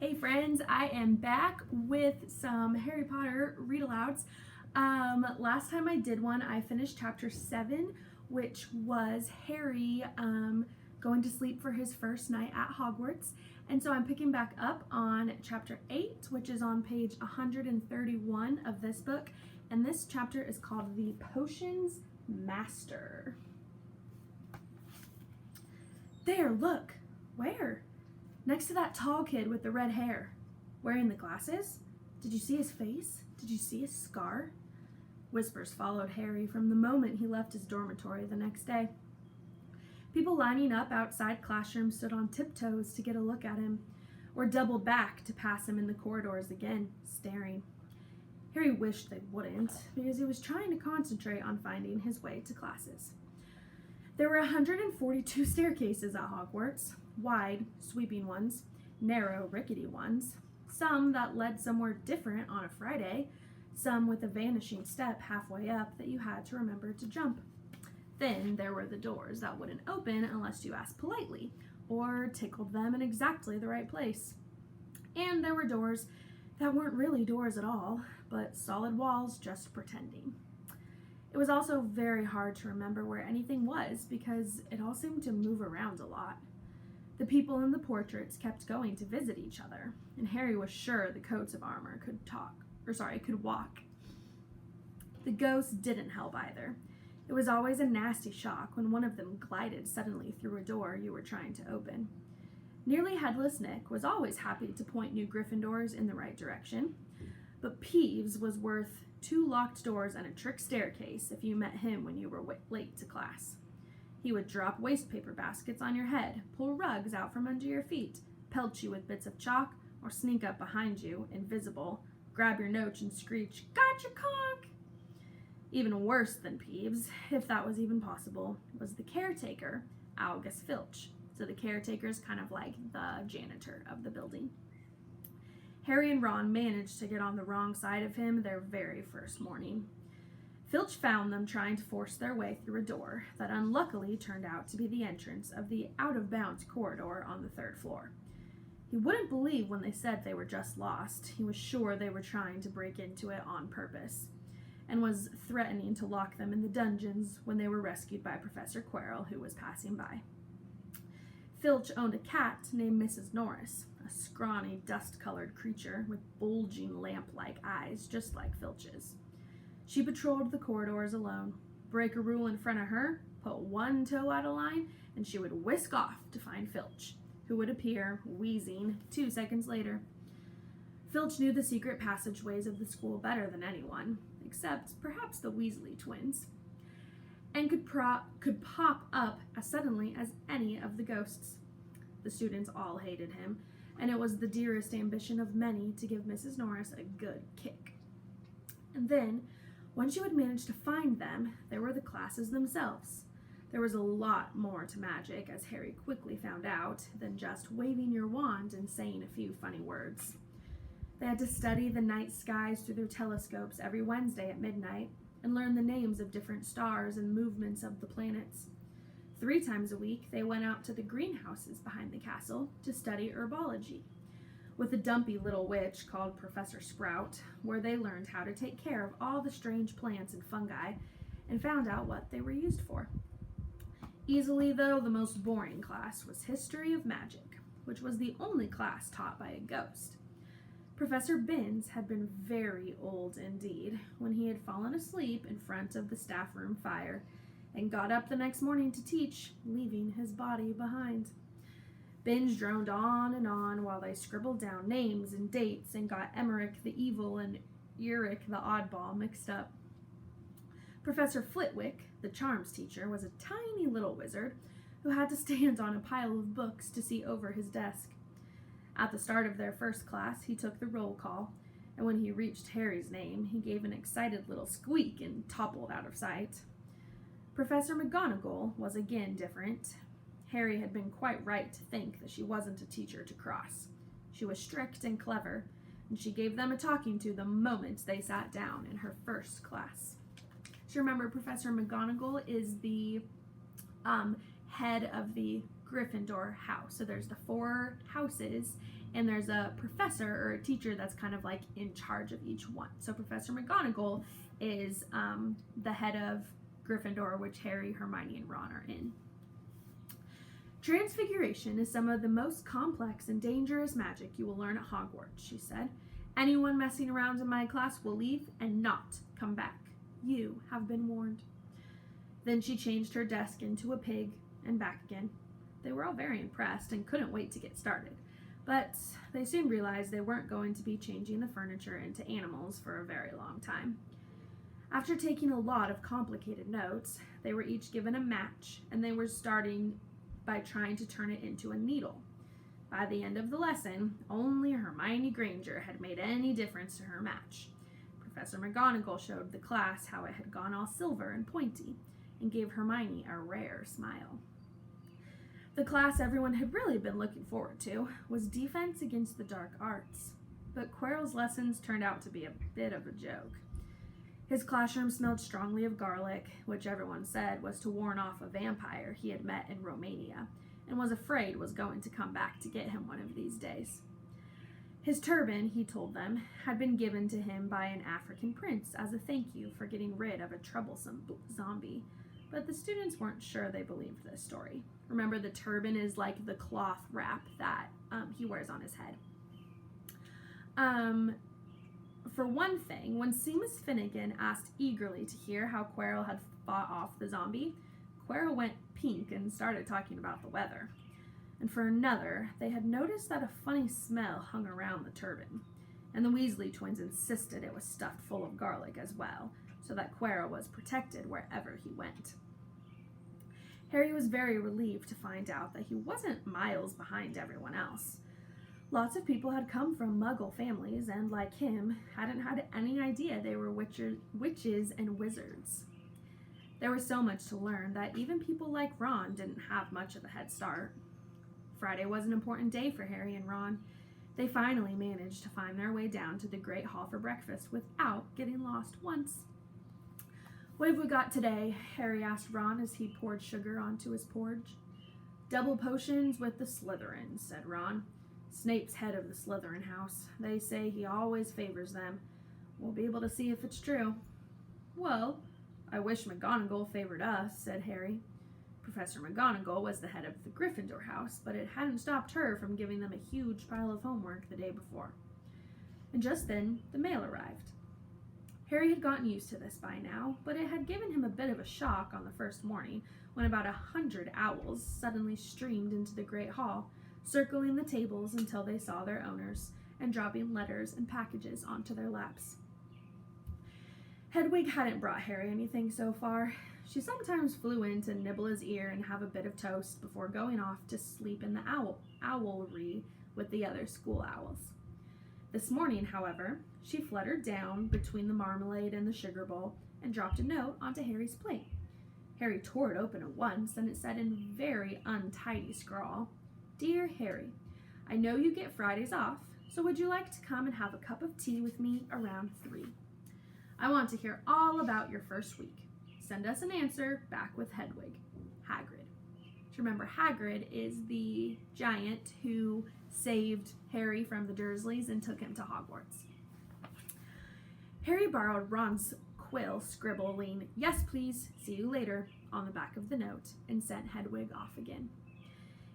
Hey friends, I am back with some Harry Potter read-alouds. Last time I did one, I finished chapter 7, which was Harry going to sleep for his first night at Hogwarts. And so I'm picking back up on chapter 8, which is on page 131 of this book. And this chapter is called The Potions Master. There, look. Where? Next to that tall kid with the red hair. Wearing the glasses? Did you see his face? Did you see his scar? Whispers followed Harry from the moment he left his dormitory the next day. People lining up outside classrooms stood on tiptoes to get a look at him, or doubled back to pass him in the corridors again, staring. Harry wished they wouldn't, because he was trying to concentrate on finding his way to classes. There were 142 staircases at Hogwarts, wide, sweeping ones, narrow, rickety ones, some that led somewhere different on a Friday, some with a vanishing step halfway up that you had to remember to jump. Then there were the doors that wouldn't open unless you asked politely, or tickled them in exactly the right place. And there were doors that weren't really doors at all, but solid walls just pretending. It was also very hard to remember where anything was because it all seemed to move around a lot. The people in the portraits kept going to visit each other, and Harry was sure the coats of armor could walk. The ghosts didn't help either. It was always a nasty shock when one of them glided suddenly through a door you were trying to open. Nearly Headless Nick was always happy to point new Gryffindors in the right direction, but Peeves was worth 2 locked doors and a trick staircase if you met him when you were late to class. He would drop waste paper baskets on your head, pull rugs out from under your feet, pelt you with bits of chalk, or sneak up behind you, invisible, grab your note and screech, "Gotcha, conk!" Even worse than Peeves, if that was even possible, was the caretaker, Albus Filch. So the caretaker's kind of like the janitor of the building. Harry and Ron managed to get on the wrong side of him their very first morning. Filch found them trying to force their way through a door that unluckily turned out to be the entrance of the out-of-bounds corridor on the 3rd floor. He wouldn't believe when they said they were just lost. He was sure they were trying to break into it on purpose, and was threatening to lock them in the dungeons when they were rescued by Professor Quirrell, who was passing by. Filch owned a cat named Mrs. Norris, a scrawny, dust-colored creature with bulging lamp-like eyes just like Filch's. She patrolled the corridors alone. Break a rule in front of her, put one toe out of line, and she would whisk off to find Filch, who would appear, wheezing, 2 seconds later. Filch knew the secret passageways of the school better than anyone, except perhaps the Weasley twins, and could pop up as suddenly as any of the ghosts. The students all hated him, and it was the dearest ambition of many to give Mrs. Norris a good kick. And then, once you had managed to find them, there were the classes themselves. There was a lot more to magic, as Harry quickly found out, than just waving your wand and saying a few funny words. They had to study the night skies through their telescopes every Wednesday at midnight, and learn the names of different stars and movements of the planets. 3 times a week, they went out to the greenhouses behind the castle to study herbology, with a dumpy little witch called Professor Sprout, where they learned how to take care of all the strange plants and fungi and found out what they were used for. Easily, though, the most boring class was History of Magic, which was the only class taught by a ghost. Professor Binns had been very old indeed when he had fallen asleep in front of the staff room fire and got up the next morning to teach, leaving his body behind. Binns droned on while they scribbled down names and dates and got Emmerich the Evil and Uric the Oddball mixed up. Professor Flitwick, the charms teacher, was a tiny little wizard who had to stand on a pile of books to see over his desk. At the start of their first class, he took the roll call, and when he reached Harry's name, he gave an excited little squeak and toppled out of sight. Professor McGonagall was again different. Harry had been quite right to think that she wasn't a teacher to cross. She was strict and clever, and she gave them a talking to the moment they sat down in her first class. So remember, Professor McGonagall is the head of the Gryffindor house. So there's the 4 houses, and there's a professor or a teacher that's kind of like in charge of each one. So Professor McGonagall is the head of Gryffindor, which Harry, Hermione, and Ron are in. Transfiguration is some of the most complex and dangerous magic you will learn at Hogwarts, she said. Anyone messing around in my class will leave and not come back. You have been warned. Then she changed her desk into a pig and back again. They were all very impressed and couldn't wait to get started, but they soon realized they weren't going to be changing the furniture into animals for a very long time. After taking a lot of complicated notes, they were each given a match, and they were starting by trying to turn it into a needle. By the end of the lesson, only Hermione Granger had made any difference to her match. Professor McGonagall showed the class how it had gone all silver and pointy, and gave Hermione a rare smile. The class everyone had really been looking forward to was Defense Against the Dark Arts, but Quirrell's lessons turned out to be a bit of a joke. His classroom smelled strongly of garlic, which everyone said was to warn off a vampire he had met in Romania, and was afraid was going to come back to get him one of these days. His turban, he told them, had been given to him by an African prince as a thank you for getting rid of a troublesome zombie, but the students weren't sure they believed this story. Remember, the turban is like the cloth wrap that he wears on his head. For one thing, when Seamus Finnegan asked eagerly to hear how Quirrell had fought off the zombie, Quirrell went pink and started talking about the weather. And for another, they had noticed that a funny smell hung around the turban, and the Weasley twins insisted it was stuffed full of garlic as well, so that Quirrell was protected wherever he went. Harry was very relieved to find out that he wasn't miles behind everyone else. Lots of people had come from Muggle families and, like him, hadn't had any idea they were witches and wizards. There was so much to learn that even people like Ron didn't have much of a head start. Friday was an important day for Harry and Ron. They finally managed to find their way down to the Great Hall for breakfast without getting lost once. "What have we got today?" Harry asked Ron as he poured sugar onto his porridge. "Double potions with the Slytherins," said Ron. "Snape's head of the Slytherin house. They say he always favors them. We'll be able to see if it's true." "Well, I wish McGonagall favored us," said Harry. Professor McGonagall was the head of the Gryffindor house, but it hadn't stopped her from giving them a huge pile of homework the day before. And just then, the mail arrived. Harry had gotten used to this by now, but it had given him a bit of a shock on the first morning when about 100 owls suddenly streamed into the Great Hall, circling the tables until they saw their owners and dropping letters and packages onto their laps. Hedwig hadn't brought Harry anything so far. She sometimes flew in to nibble his ear and have a bit of toast before going off to sleep in the owlry with the other school owls. This morning, however, she fluttered down between the marmalade and the sugar bowl and dropped a note onto Harry's plate. Harry tore it open at once, and it said in very untidy scrawl, "Dear Harry, I know you get Fridays off, so would you like to come and have a cup of tea with me around 3? I want to hear all about your first week. Send us an answer back with Hedwig. Hagrid." Remember, Hagrid is the giant who saved Harry from the Dursleys and took him to Hogwarts. Harry borrowed Ron's quill, scribbling, "Yes, please, see you later," on the back of the note, and sent Hedwig off again.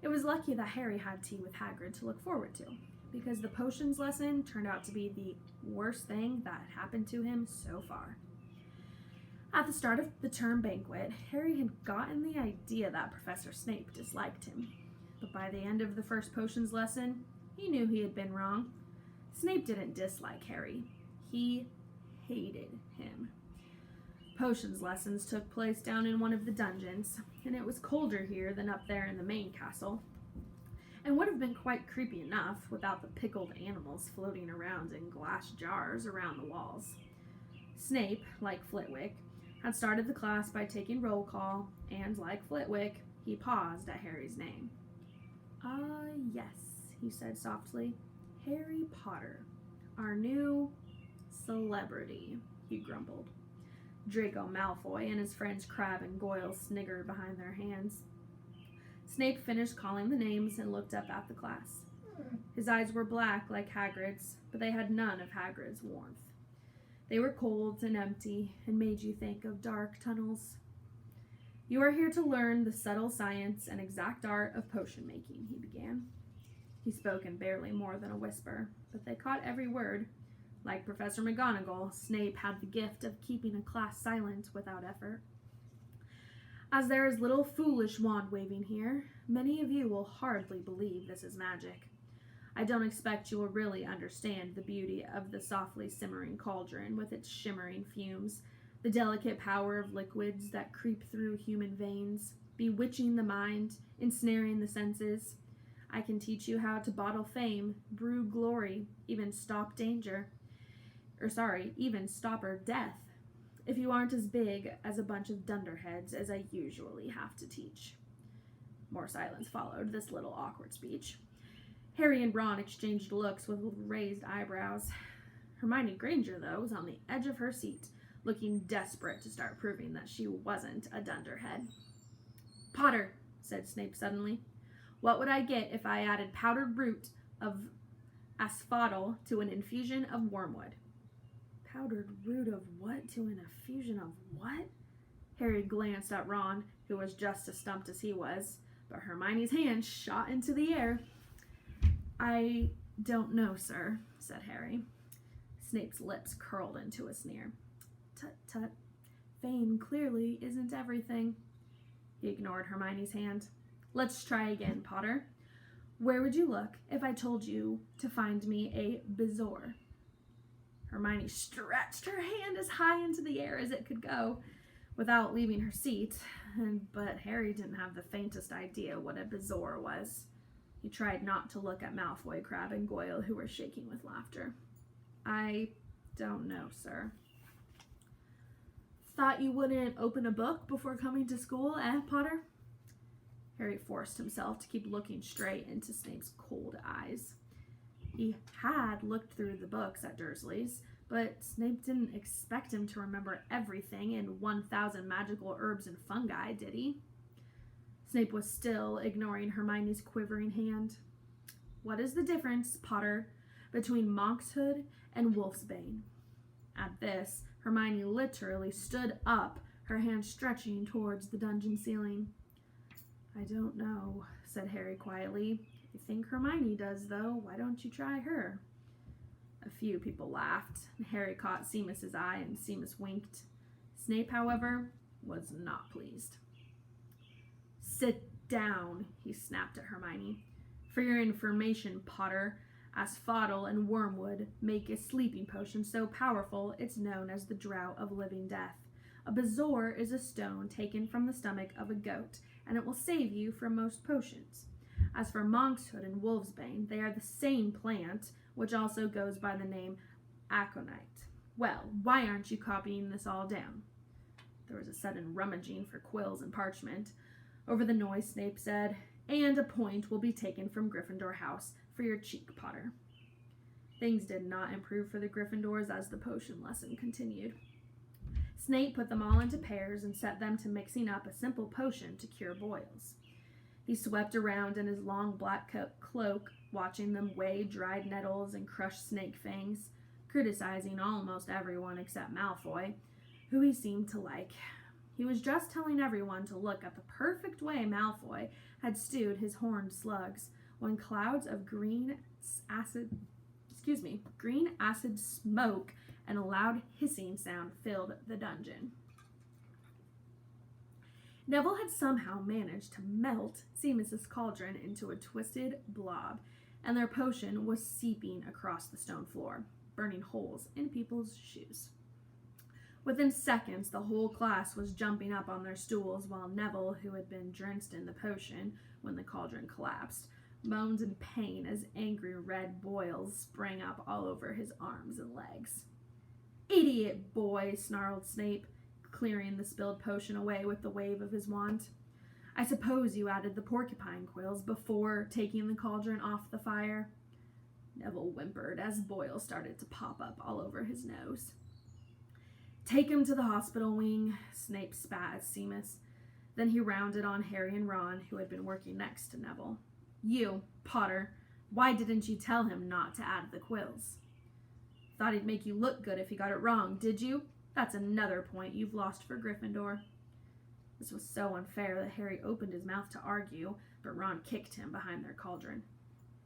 It was lucky that Harry had tea with Hagrid to look forward to, because the potions lesson turned out to be the worst thing that had happened to him so far. At the start of the term banquet, Harry had gotten the idea that Professor Snape disliked him, but by the end of the first potions lesson, he knew he had been wrong. Snape didn't dislike Harry. He hated him. Potions lessons took place down in one of the dungeons, and it was colder here than up there in the main castle, and would have been quite creepy enough without the pickled animals floating around in glass jars around the walls. Snape, like Flitwick, had started the class by taking roll call, and like Flitwick, he paused at Harry's name. Yes," he said softly. "Harry Potter, our new celebrity," he grumbled. Draco Malfoy and his friends Crabbe and Goyle sniggered behind their hands. Snape finished calling the names and looked up at the class. His eyes were black like Hagrid's, but they had none of Hagrid's warmth. They were cold and empty and made you think of dark tunnels. You are here to learn the subtle science and exact art of potion making, he began. He spoke in barely more than a whisper, but they caught every word. Like Professor McGonagall, Snape had the gift of keeping a class silent without effort. As there is little foolish wand-waving here, many of you will hardly believe this is magic. I don't expect you will really understand the beauty of the softly simmering cauldron with its shimmering fumes, the delicate power of liquids that creep through human veins, bewitching the mind, ensnaring the senses. I can teach you how to bottle fame, brew glory, even stopper death, if you aren't as big as a bunch of dunderheads as I usually have to teach. More silence followed this little awkward speech. Harry and Ron exchanged looks with raised eyebrows. Hermione Granger, though, was on the edge of her seat, looking desperate to start proving that she wasn't a dunderhead. Potter, said Snape suddenly, what would I get if I added powdered root of asphodel to an infusion of wormwood? Powdered root of what to an infusion of what? Harry glanced at Ron, who was just as stumped as he was, but Hermione's hand shot into the air. I don't know, sir, said Harry. Snape's lips curled into a sneer. Tut, tut. Fame clearly isn't everything. He ignored Hermione's hand. Let's try again, Potter. Where would you look if I told you to find me a bezoar? Hermione stretched her hand as high into the air as it could go without leaving her seat, but Harry didn't have the faintest idea what a bezoar was. He tried not to look at Malfoy, Crabbe, and Goyle, who were shaking with laughter. I don't know, sir. Thought you wouldn't open a book before coming to school, Potter? Harry forced himself to keep looking straight into Snape's cold eyes. He had looked through the books at Dursley's, but Snape didn't expect him to remember everything in 1,000 magical herbs and fungi, did he? Snape was still ignoring Hermione's quivering hand. What is the difference, Potter, between Monkshood and Wolfsbane? At this, Hermione literally stood up, her hand stretching towards the dungeon ceiling. I don't know, said Harry quietly. If you think Hermione does, though, why don't you try her? A few people laughed, and Harry caught Seamus's eye, and Seamus winked. Snape, however, was not pleased. Sit down, he snapped at Hermione. For your information, Potter, asphodel and wormwood make a sleeping potion so powerful it's known as the Draught of Living Death. A bezoar is a stone taken from the stomach of a goat, and it will save you from most potions. As for Monkshood and Wolfsbane, they are the same plant, which also goes by the name aconite. Well, why aren't you copying this all down? There was a sudden rummaging for quills and parchment. Over the noise, Snape said, and a point will be taken from Gryffindor House for your cheek, Potter. Things did not improve for the Gryffindors as the potion lesson continued. Snape put them all into pairs and set them to mixing up a simple potion to cure boils. He swept around in his long black cloak, watching them weigh dried nettles and crush snake fangs, criticizing almost everyone except Malfoy, who he seemed to like. He was just telling everyone to look at the perfect way Malfoy had stewed his horned slugs when clouds of green acid smoke and a loud hissing sound filled the dungeon. Neville had somehow managed to melt Seamus's cauldron into a twisted blob, and their potion was seeping across the stone floor, burning holes in people's shoes. Within seconds, the whole class was jumping up on their stools while Neville, who had been drenched in the potion when the cauldron collapsed, moaned in pain as angry red boils sprang up all over his arms and legs. Idiot boy, snarled Snape, clearing the spilled potion away with the wave of his wand. I suppose you added the porcupine quills before taking the cauldron off the fire? Neville whimpered as boils started to pop up all over his nose. Take him to the hospital wing, Snape spat at Seamus. Then he rounded on Harry and Ron, who had been working next to Neville. You, Potter, Why didn't you tell him not to add the quills? Thought he'd make you look good if he got it wrong, did you? That's another point you've lost for Gryffindor. This was so unfair that Harry opened his mouth to argue, but Ron kicked him behind their cauldron.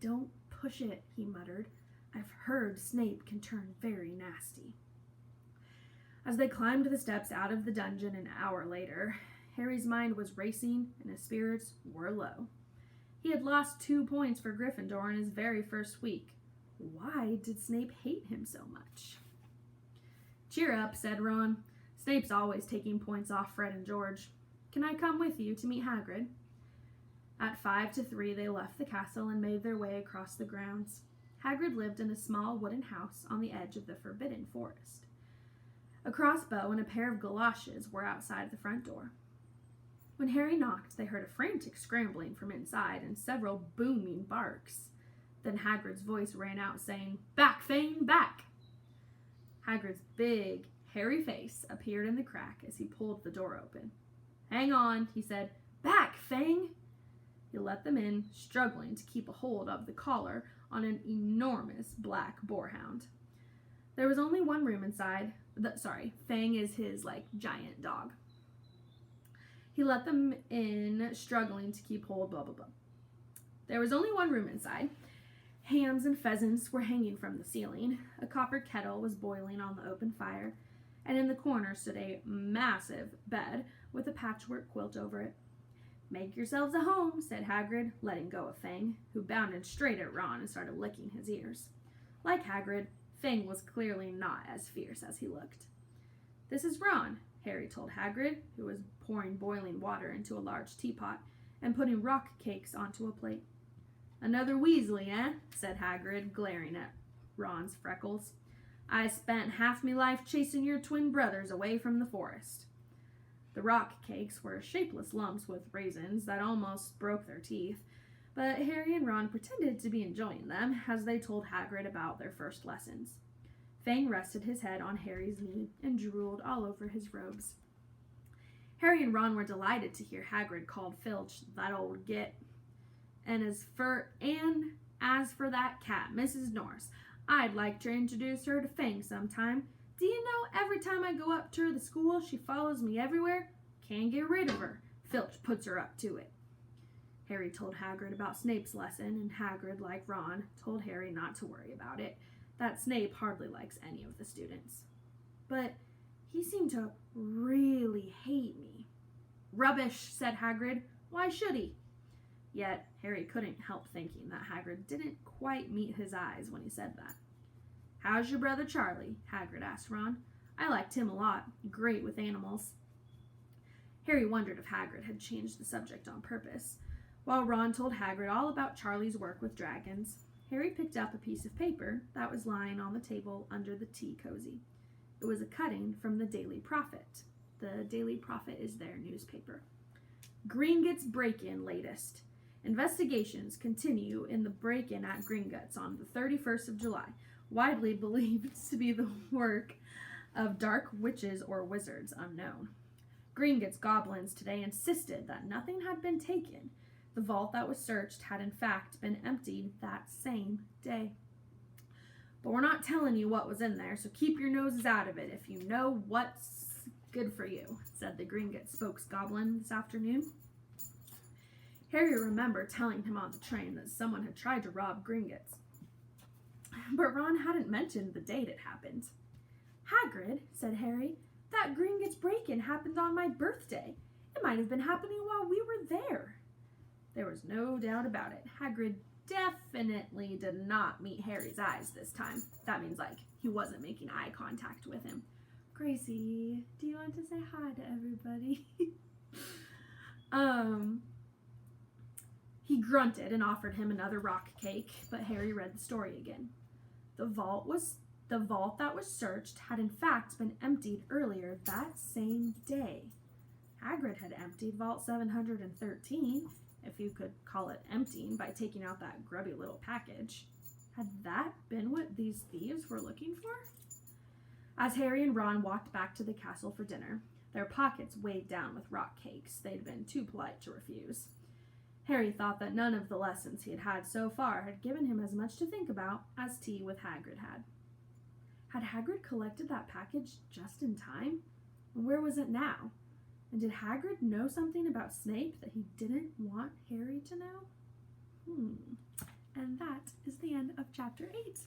Don't push it, he muttered. I've heard Snape can turn very nasty. As they climbed the steps out of the dungeon an hour later, Harry's mind was racing and his spirits were low. He had lost 2 points for Gryffindor in his very first week. Why did Snape hate him so much? Cheer up, said Ron. Snape's always taking points off Fred and George. Can I come with you to meet Hagrid? At 5 to 3, they left the castle and made their way across the grounds. Hagrid lived in a small wooden house on the edge of the Forbidden Forest. A crossbow and a pair of galoshes were outside the front door. When Harry knocked, they heard a frantic scrambling from inside and several booming barks. Then Hagrid's voice rang out saying, "Back, Fang, back!" Hagrid's big, hairy face appeared in the crack as he pulled the door open. "Hang on," he said. "Back, Fang!" He let them in, struggling to keep a hold of the collar on an enormous black boarhound. There was only one room inside. Fang is his, giant dog. He let them in, struggling to keep hold, blah, blah, blah. There was only one room inside. Hams and pheasants were hanging from the ceiling. A copper kettle was boiling on the open fire, and in the corner stood a massive bed with a patchwork quilt over it. "Make yourselves at home," said Hagrid, letting go of Fang, who bounded straight at Ron and started licking his ears. Like Hagrid, Fang was clearly not as fierce as he looked. "This is Ron," Harry told Hagrid, who was pouring boiling water into a large teapot and putting rock cakes onto a plate. "Another Weasley, eh?" said Hagrid, glaring at Ron's freckles. "I spent half me life chasing your twin brothers away from the forest." The rock cakes were shapeless lumps with raisins that almost broke their teeth, but Harry and Ron pretended to be enjoying them as they told Hagrid about their first lessons. Fang rested his head on Harry's knee and drooled all over his robes. Harry and Ron were delighted to hear Hagrid called Filch that old git. And as for that cat, Mrs. Norris, I'd like to introduce her to Fang sometime. Do you know, every time I go up to the school, she follows me everywhere? Can't get rid of her. Filch puts her up to it. Harry told Hagrid about Snape's lesson, and Hagrid, like Ron, told Harry not to worry about it, that Snape hardly likes any of the students. But he seemed to really hate me. "Rubbish," said Hagrid. "Why should he?" Yet Harry couldn't help thinking that Hagrid didn't quite meet his eyes when he said that. "How's your brother Charlie?" Hagrid asked Ron. "I liked him a lot. Great with animals." Harry wondered if Hagrid had changed the subject on purpose. While Ron told Hagrid all about Charlie's work with dragons, Harry picked up a piece of paper that was lying on the table under the tea cozy. It was a cutting from the Daily Prophet. The Daily Prophet is their newspaper. "Gringotts break-in latest. Investigations continue in the break-in at Gringotts on the 31st of July. Widely believed to be the work of dark witches or wizards unknown. Gringotts goblins today insisted that nothing had been taken. The vault that was searched had in fact been emptied that same day. But we're not telling you what was in there, so keep your noses out of it if you know what's good for you," said the Gringotts spokesgoblin this afternoon. Harry remembered telling him on the train that someone had tried to rob Gringotts. But Ron hadn't mentioned the date it happened. "Hagrid," said Harry, "that Gringotts break-in happened on my birthday. It might have been happening while we were there." There was no doubt about it. Hagrid definitely did not meet Harry's eyes this time. That means, he wasn't making eye contact with him. "Gracie, do you want to say hi to everybody?" He grunted and offered him another rock cake, but Harry read the story again. The vault that was searched had in fact been emptied earlier that same day. Hagrid had emptied Vault 713, if you could call it emptying by taking out that grubby little package. Had that been what these thieves were looking for? As Harry and Ron walked back to the castle for dinner, their pockets weighed down with rock cakes they'd been too polite to refuse. Harry thought that none of the lessons he had had so far had given him as much to think about as tea with Hagrid had. Had Hagrid collected that package just in time? And where was it now? And did Hagrid know something about Snape that he didn't want Harry to know? And that is the end of chapter 8.